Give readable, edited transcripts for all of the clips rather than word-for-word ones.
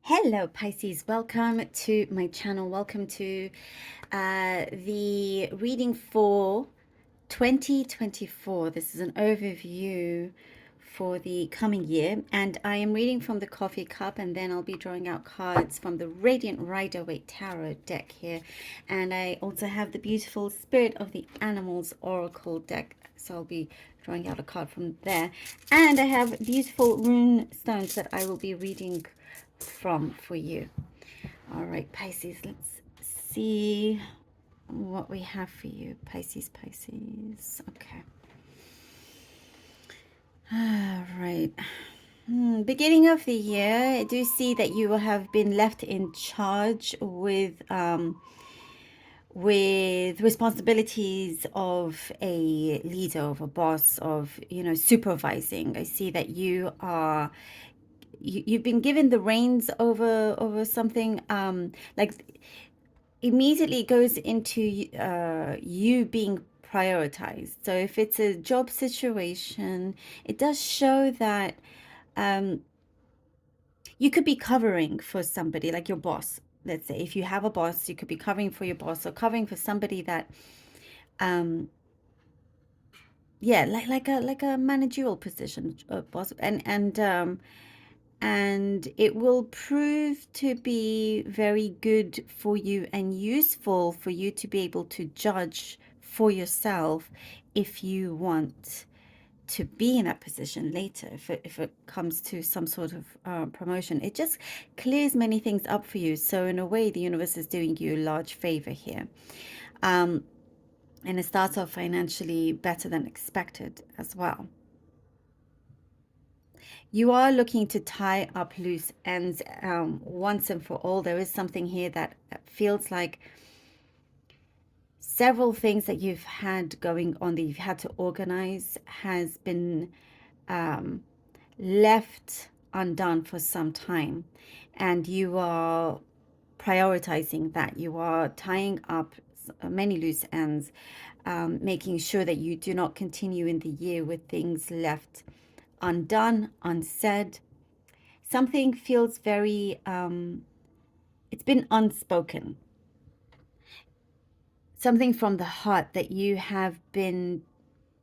Hello Pisces, welcome to my channel. Welcome to the reading for 2024. This is an overview for the coming year, and I am reading from the coffee cup, and then I'll be drawing out cards from the Radiant Rider-Waite Tarot deck here. And I also have the beautiful Spirit of the Animals Oracle deck, so I'll be drawing out a card from there. And I have beautiful rune stones that I will be reading from for you. All right, Pisces, let's see what we have for you. Pisces. Okay. All right. Beginning of the year, I do see that you have been left in charge with responsibilities of a leader, of a boss, of supervising. I see that you've been given the reins over something, like immediately goes into you being prioritized. So if it's a job situation, it does show that um, you could be covering for somebody like your boss. Let's say if you have a boss, you could be covering for your boss or covering for somebody that um yeah, like a managerial position, boss. And it will prove to be very good for you and useful for you to be able to judge for yourself if you want to be in that position later. If it comes to some sort of promotion, it just clears many things up for you. So in a way, the universe is doing you a large favor here. And it starts off financially better than expected as well. You are looking to tie up loose ends once and for all. There is something here that feels like several things that you've had going on that you've had to organize has been left undone for some time. And you are prioritizing that. You are tying up many loose ends, making sure that you do not continue in the year with things left undone, unsaid. Something feels very, it's been unspoken. Something from the heart that you have been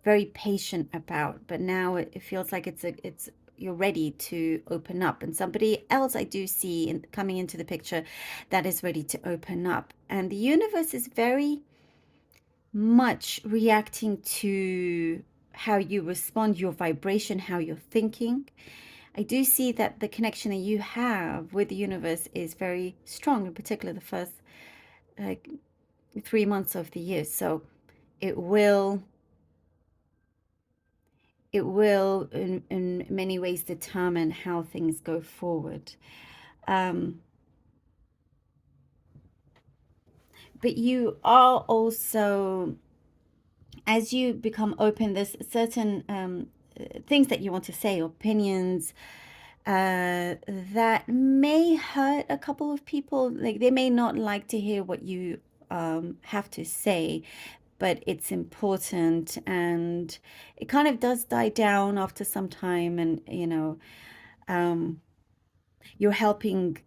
very patient about, but now it feels like you're ready to open up. And somebody else I do see coming into the picture that is ready to open up. And the universe is very much reacting to how you respond, your vibration, how you're thinking. I do see that the connection that you have with the universe is very strong, in particular the first like 3 months of the year. So it will in many ways determine how things go forward. But you are also, as you become open, there's certain things that you want to say, opinions that may hurt a couple of people. Like they may not like to hear what you have to say, but it's important, and it kind of does die down after some time. And you're helping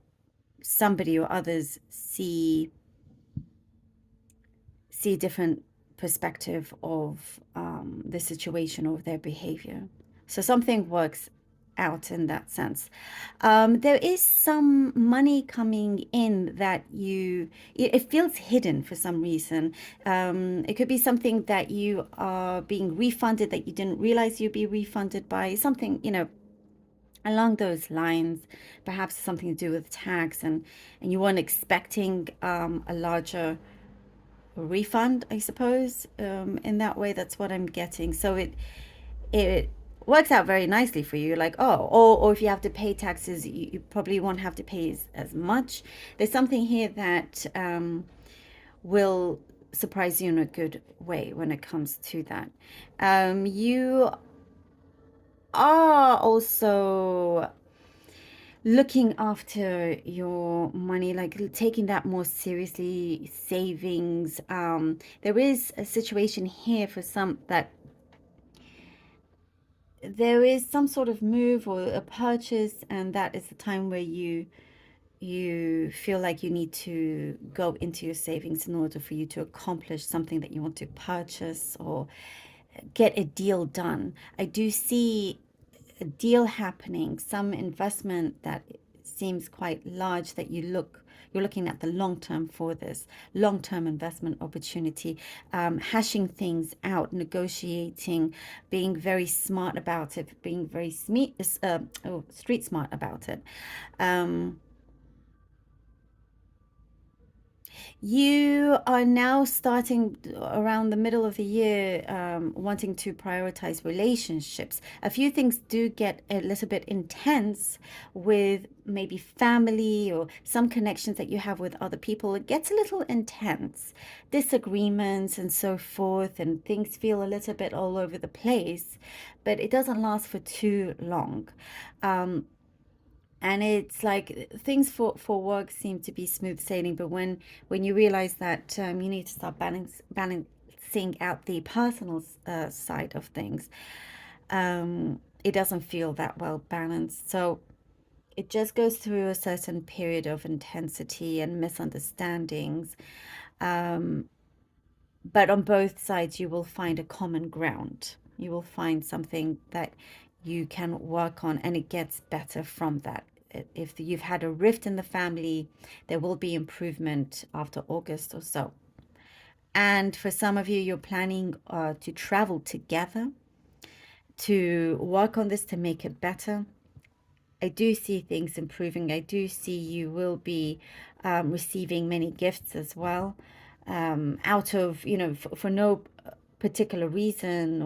somebody or others see a different perspective of the situation or their behavior. So something works out in that sense. There is some money coming in that it feels hidden for some reason. It could be something that you are being refunded that you didn't realize you'd be refunded by, something, along those lines. Perhaps something to do with tax, and you weren't expecting a larger refund, I suppose. In that way, that's what I'm getting. So it works out very nicely for you. Like, oh, or if you have to pay taxes, you probably won't have to pay as much. There's something here that will surprise you in a good way when it comes to that. You are also looking after your money, like taking that more seriously, savings. There is a situation here for some that there is some sort of move or a purchase, and that is the time where you you feel like you need to go into your savings in order for you to accomplish something that you want to purchase or get a deal done. I do see a deal happening, some investment that seems quite large that you're looking at the long term for this long term investment opportunity, hashing things out, negotiating, being very smart about it, being very street smart about it. Um, You are now starting around the middle of the year, wanting to prioritize relationships. A few things do get a little bit intense with maybe family or some connections that you have with other people. It gets a little intense, disagreements and so forth, and things feel a little bit all over the place, but it doesn't last for too long. Um, and it's like things for work seem to be smooth sailing, but when you realize that you need to start balancing out the personal side of things, it doesn't feel that well balanced. So it just goes through a certain period of intensity and misunderstandings. um, but on both sides you will find a common ground. You will find something that you can work on, and it gets better from that. If you've had a rift in the family, there will be improvement after August or so. And for some of you, you're planning to travel together to work on this to make it better. I do see things improving. I do see you will be receiving many gifts as well, out of, for no particular reason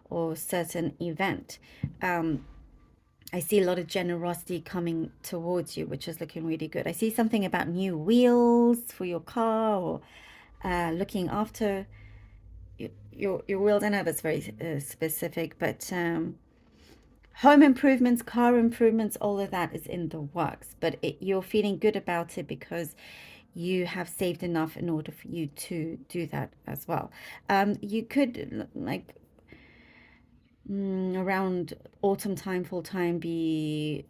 or certain event. I see a lot of generosity coming towards you, which is looking really good. I see something about new wheels for your car, or looking after your wheels. I know that's very specific, but home improvements, car improvements, all of that is in the works. But you're feeling good about it because you have saved enough in order for you to do that as well. You could like around autumn time, full time, be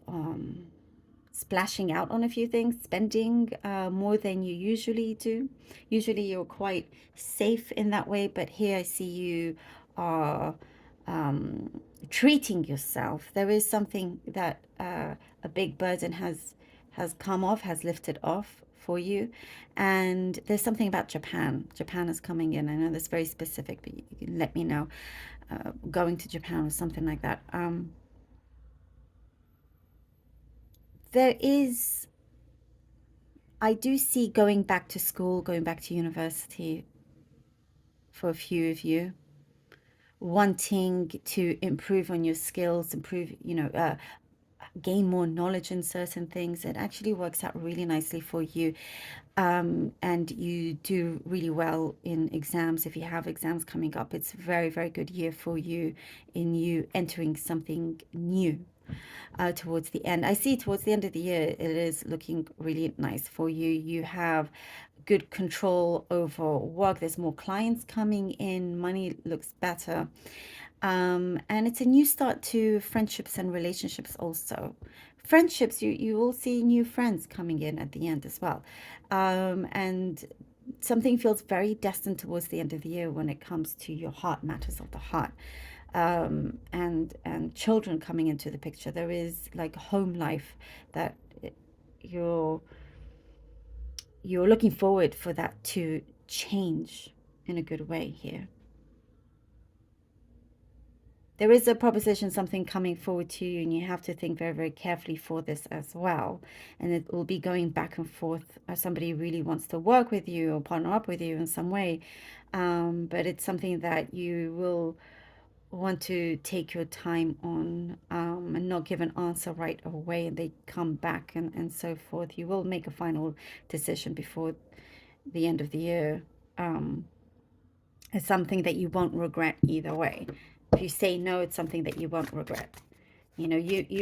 splashing out on a few things, spending more than you usually do. Usually you're quite safe in that way, but here I see you are treating yourself. There is something that a big burden has come off, has lifted off for you. And there's something about Japan. Japan is coming in. I know that's very specific, but you can let me know. Going to Japan or something like that. There is, I do see going back to school, going back to university for a few of you, wanting to improve on your skills, improve, gain more knowledge in certain things. It actually works out really nicely for you. And you do really well in exams. If you have exams coming up, it's a very, very good year for you in you entering something new. Towards the end, I see towards the end of the year, it is looking really nice for you. You have good control over work. There's more clients coming in. Money looks better. And it's a new start to friendships and relationships also. Friendships, you will see new friends coming in at the end as well. And something feels very destined towards the end of the year when it comes to your heart, matters of the heart. And children coming into the picture. There is like home life that you're looking forward for that to change in a good way here. There is a proposition, something coming forward to you, and you have to think very, very carefully for this as well. And it will be going back and forth. Somebody really wants to work with you or partner up with you in some way. But it's something that you will want to take your time on, and not give an answer right away, and they come back and so forth. You will make a final decision before the end of the year. It's something that you won't regret either way. If you say no, it's something that you won't regret. You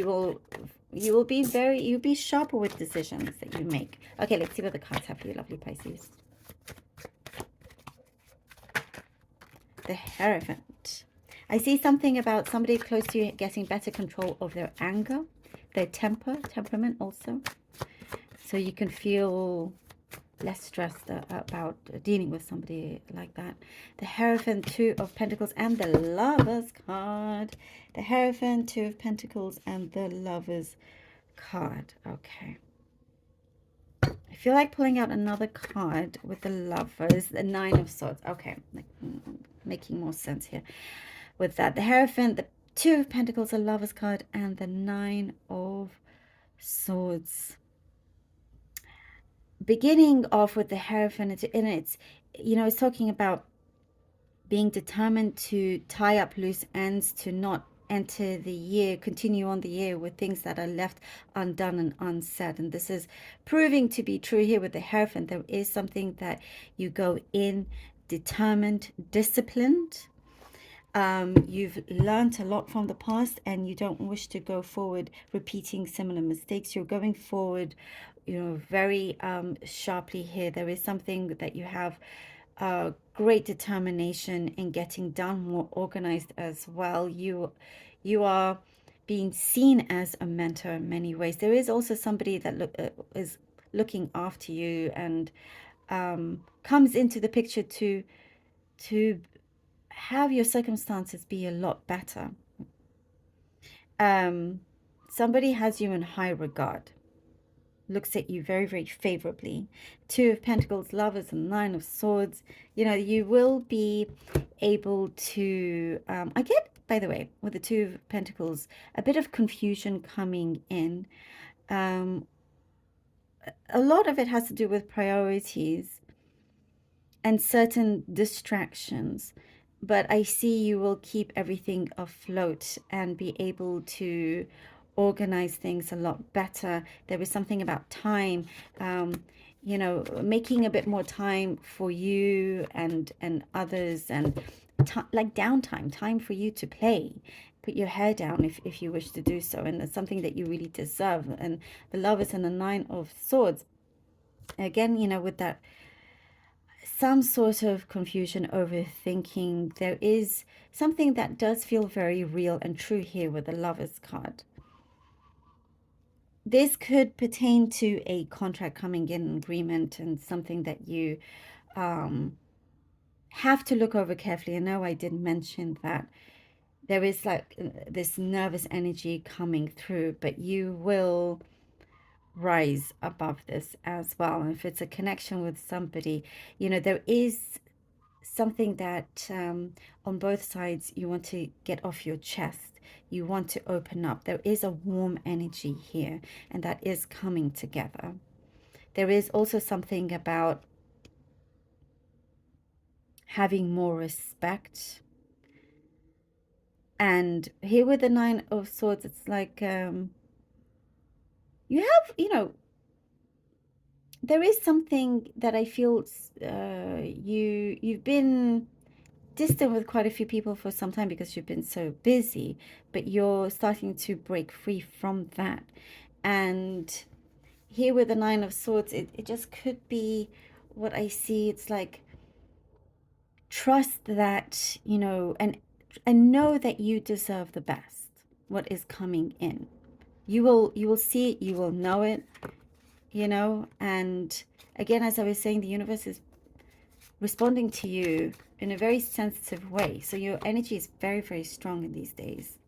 will be sharper with decisions that you make. Okay, let's see what the cards have for you, lovely Pisces. The Hierophant. I see something about somebody close to you getting better control of their anger, their temperament also. So you can feel less stressed about dealing with somebody like that. The Hierophant, Two of Pentacles, and the Lovers card. The Hierophant, Two of Pentacles, and the Lovers card. Okay. I feel like pulling out another card with the Lovers, the Nine of Swords. Okay, making more sense here with that. The Hierophant, the Two of Pentacles, the Lovers card, and the Nine of Swords. Beginning off with the Hierophant, and it's, you know, it's talking about being determined to tie up loose ends, to not enter the year, continue on the year with things that are left undone and unsaid. And this is proving to be true here with the Hierophant. There is something that you go in determined, disciplined. You've learned a lot from the past and you don't wish to go forward repeating similar mistakes. You're going forward, you know, very sharply here. There is something that you have great determination in getting done, more organized as well. You are being seen as a mentor in many ways. There is also somebody that is looking after you and comes into the picture to have your circumstances be a lot better. Somebody has you in high regard, looks at you very, very favorably. Two of Pentacles, Lovers, and Nine of Swords. You know, you will be able to, I get, by the way, with the Two of Pentacles, a bit of confusion coming in. A lot of it has to do with priorities and certain distractions. But I see you will keep everything afloat and be able to organize things a lot better. There is something about time, you know, making a bit more time for you and others, and like downtime, time for you to play. Put your hair down if you wish to do so. And it's something that you really deserve. And the Lovers and the Nine of Swords, again, you know, with that some sort of confusion, overthinking. There is something that does feel very real and true here with the Lovers card. This could pertain to a contract coming in, agreement, and something that you have to look over carefully. I know I did mention that there is like this nervous energy coming through, but you will rise above this as well. And if it's a connection with somebody, you know, there is something that on both sides you want to get off your chest. You want to open up. There is a warm energy here, and that is coming together. There is also something about having more respect. And here with the Nine of Swords, it's like you have, you know, there is something that I feel you've been distant with quite a few people for some time because you've been so busy, but you're starting to break free from that. And here with the Nine of Swords, it just could be what I see. It's like trust that, you know, and know that you deserve the best, what is coming in. You will see it, you will know it, you know. And again, as I was saying, the universe is responding to you in a very sensitive way. So your energy is very, very strong in these days.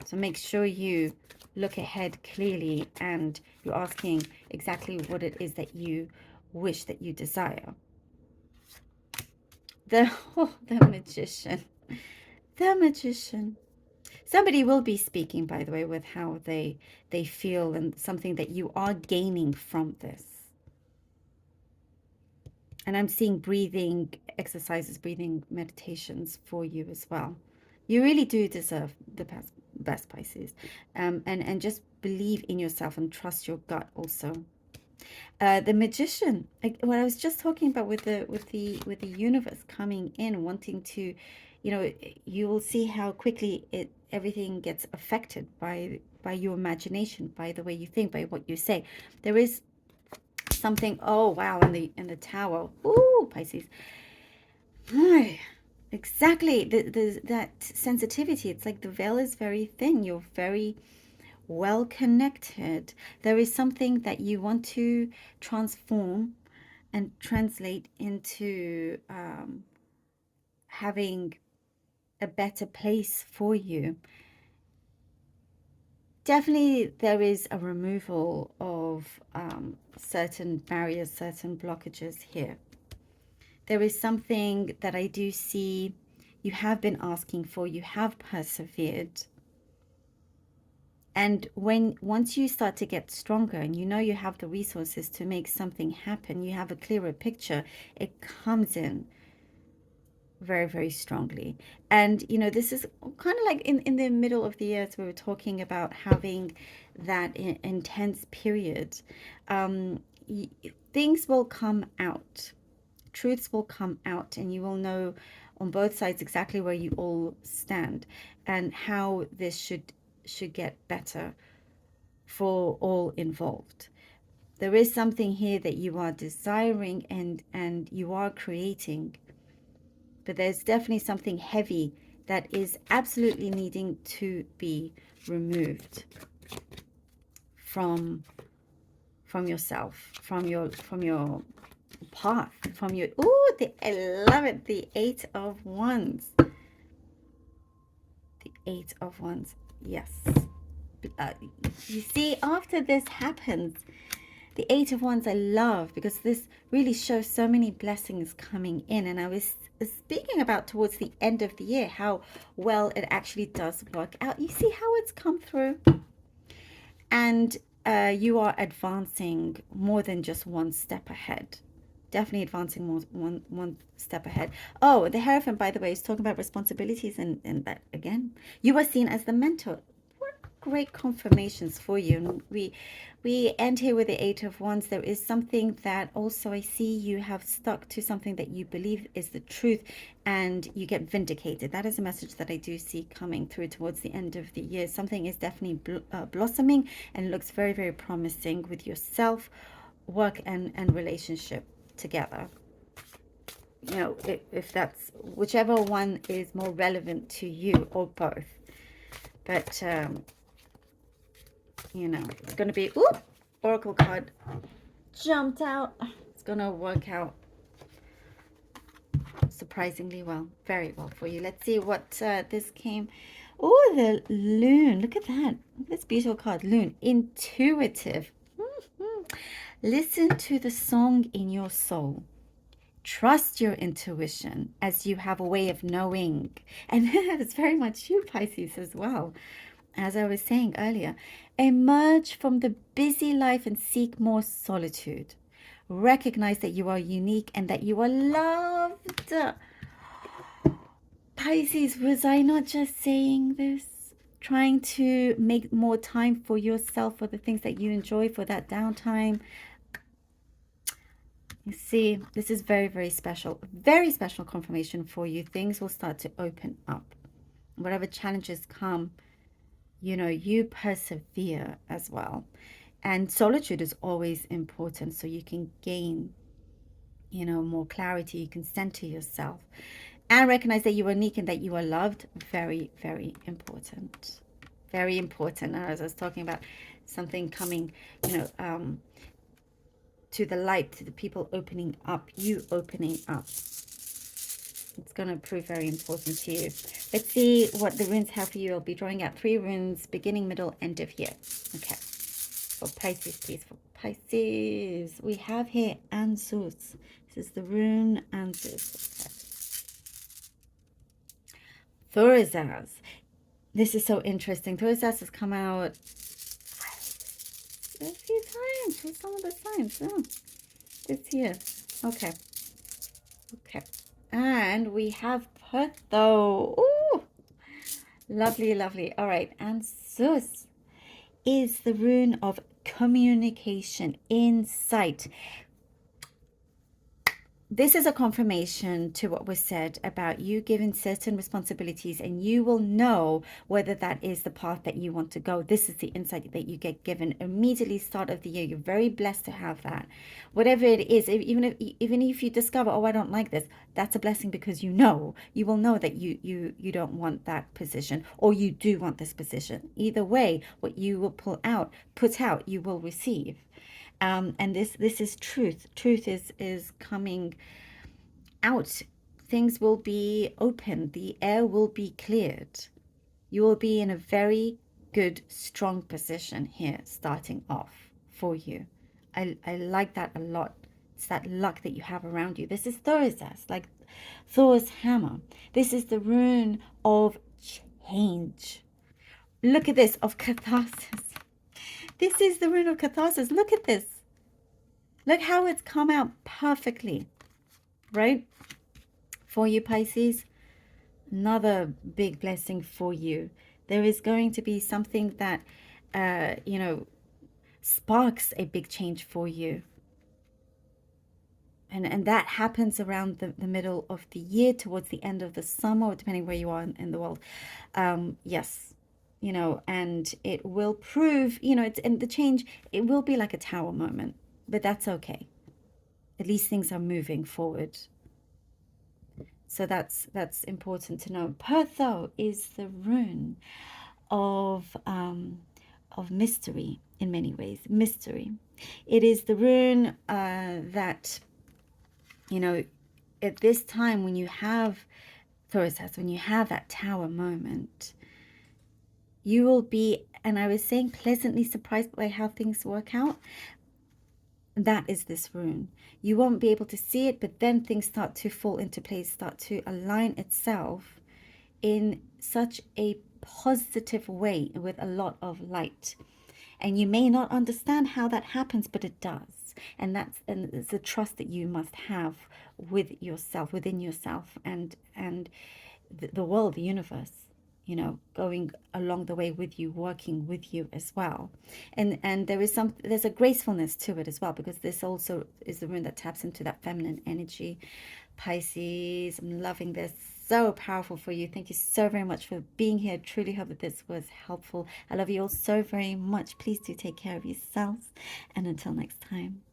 So make sure you look ahead clearly and you're asking exactly what it is that you wish, that you desire. The Magician. The Magician. Somebody will be speaking, by the way, with how they feel and something that you are gaining from this. And I'm seeing breathing exercises, breathing meditations for you as well. You really do deserve the best, Pisces. And just believe in yourself and trust your gut also. The Magician, what I was just talking about with the universe coming in, wanting to, you know, you will see how quickly everything gets affected by your imagination, by the way you think, by what you say. There is something, oh wow, in the Tower. Ooh, Pisces. Exactly, that sensitivity. It's like the veil is very thin. You're very well connected. There is something that you want to transform and translate into having a better place for you. Definitely, there is a removal of certain barriers, certain blockages here. There is something that I do see you have been asking for, you have persevered. And once you start to get stronger and you know you have the resources to make something happen, you have a clearer picture, it comes in very, very strongly. And, you know, this is kind of like in the middle of the year, as we were talking about having that intense period. Um, Things will come out, truths will come out, and you will know on both sides exactly where you all stand and how this should get better for all involved. There is something here that you are desiring and you are creating, but there's definitely something heavy that is absolutely needing to be removed from yourself, from your path, from your I love it, the 8 of Wands. The 8 of Wands. Yes. You see, after this happens, the 8 of Wands I love, because this really shows so many blessings coming in. And I was speaking about towards the end of the year how well it actually does work out. You see how it's come through? And you are advancing more than just one step ahead. Definitely advancing one step ahead. Oh, the Hierophant, by the way, is talking about responsibilities, and that again, you are seen as the mentor. What great confirmations for you. And we end here with the 8 of Wands. There is something that also I see you have stuck to something that you believe is the truth, and you get vindicated. That is a message that I do see coming through towards the end of the year. Something is definitely blossoming and looks very, very promising with yourself, work, and relationship together. You know, if that's whichever one is more relevant to you, or both. But you know, it's going to be oracle card jumped out. It's going to work out surprisingly well, very well for you. Let's see what this came. Oh, the Loon. Look at that. This beautiful card, Loon. Intuitive. Listen to the song in your soul. Trust your intuition, as you have a way of knowing. And it's very much you, Pisces, as well. As I was saying earlier, emerge from the busy life and seek more solitude. Recognize that you are unique and that you are loved. Pisces, was I not just saying this? Trying to make more time for yourself, for the things that you enjoy, for that downtime. You see, this is very, very special confirmation for you. Things will start to open up. Whatever challenges come, you know, you persevere as well. And solitude is always important, so you can gain, you know, more clarity. You can center yourself and recognize that you are unique and that you are loved. Very, very important. Very important. As I was talking about something coming, you know, to the light, to the people opening up, you opening up. It's going to prove very important to you. Let's see what the runes have for you. I'll be drawing out 3 runes, beginning, middle, end of year. Okay. For Pisces, please. For Pisces, we have here Anzus. This is the rune Anzus. Okay. Thurizaz. This is so interesting. Thurizaz has come out a few times for some of the signs. Oh, this year. Okay. Okay. And we have Pertho. Ooh, lovely, lovely. All right. And Sus is the rune of communication, insight. this is a confirmation to what was said about you given certain responsibilities, and you will know whether that is the path that you want to go. This is the insight that you get given immediately start of the year. You're very blessed to have that. Whatever it is, even if you discover, oh, I don't like this, that's a blessing, because you will know that you don't want that position, or you do want this position. Either way, what you will put out, you will receive. And this is truth. Truth is coming out. Things will be open. The air will be cleared. You will be in a very good, strong position here, starting off for you. I like that a lot. It's that luck that you have around you. This is Thursday, like Thor's hammer. This is the rune of change. Look at this, of catharsis. This is the rune of catharsis. Look at this. Look how it's come out perfectly, right? For you, Pisces, another big blessing for you. There is going to be something that, sparks a big change for you. And that happens around the middle of the year, towards the end of the summer, depending where you are in the world. Yes, and it will prove, and the change, it will be like a tower moment, but that's okay. At least things are moving forward. So that's important to know. Pertho is the rune of mystery in many ways. Mystery. It is the rune that, at this time when you have Thorisas, when you have that tower moment, you will be, and I was saying, pleasantly surprised by how things work out. That is this rune. You won't be able to see it, but then things start to fall into place, start to align itself in such a positive way with a lot of light. And you may not understand how that happens, but it does. And it's a trust that you must have with yourself, within yourself, and the world, the universe, going along the way with you, working with you as well. And there's a gracefulness to it as well, because this also is the rune that taps into that feminine energy. Pisces, I'm loving this. So powerful for you. Thank you so very much for being here. Truly hope that this was helpful. I love you all so very much. Please do take care of yourselves. And until next time.